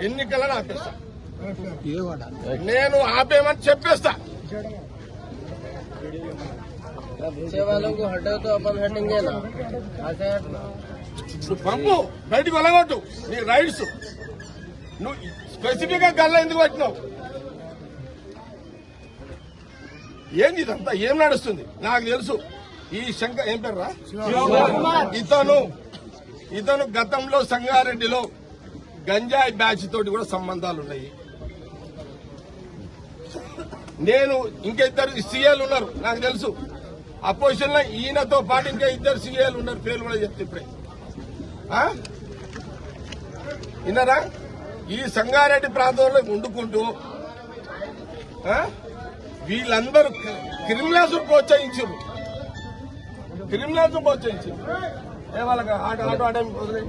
ఎన్నికలను ఆపేస్తా. నేను ఆపేయమని చెప్పేస్తా. నువ్వు పంపు, బయటకు వెళ్ళగొట్టు. నీ రైట్స్. నువ్వు స్పెసిఫిక్ గా గల్లా ఎందుకు వచ్చినావు? ఏంది ఇదంతా? ఏం నడుస్తుంది? నాకు తెలుసు. ఈ శంకర్ ఏం పేర్రా? ఇతను గతంలో సంగారెడ్డిలో గంజాయి బ్యాచ్ తోటి కూడా సంబంధాలు ఉన్నాయి. నేను ఇంకా ఇద్దరు సీఏలు ఉన్నారు, నాకు తెలుసు. అపోజిషన్ లో ఈయనతో పాటు ఇంకా ఇద్దరు సీఏలు ఉన్నారు, పేర్లు కూడా చెప్తే ఇప్పుడే. విన్నారా? ఈ సంగారెడ్డి ప్రాంతంలో వండుకుంటూ వీళ్ళందరూ క్రిమినల్స్ ప్రోత్సహించారు. ఏ వాళ్ళకి ఆటో వదిలే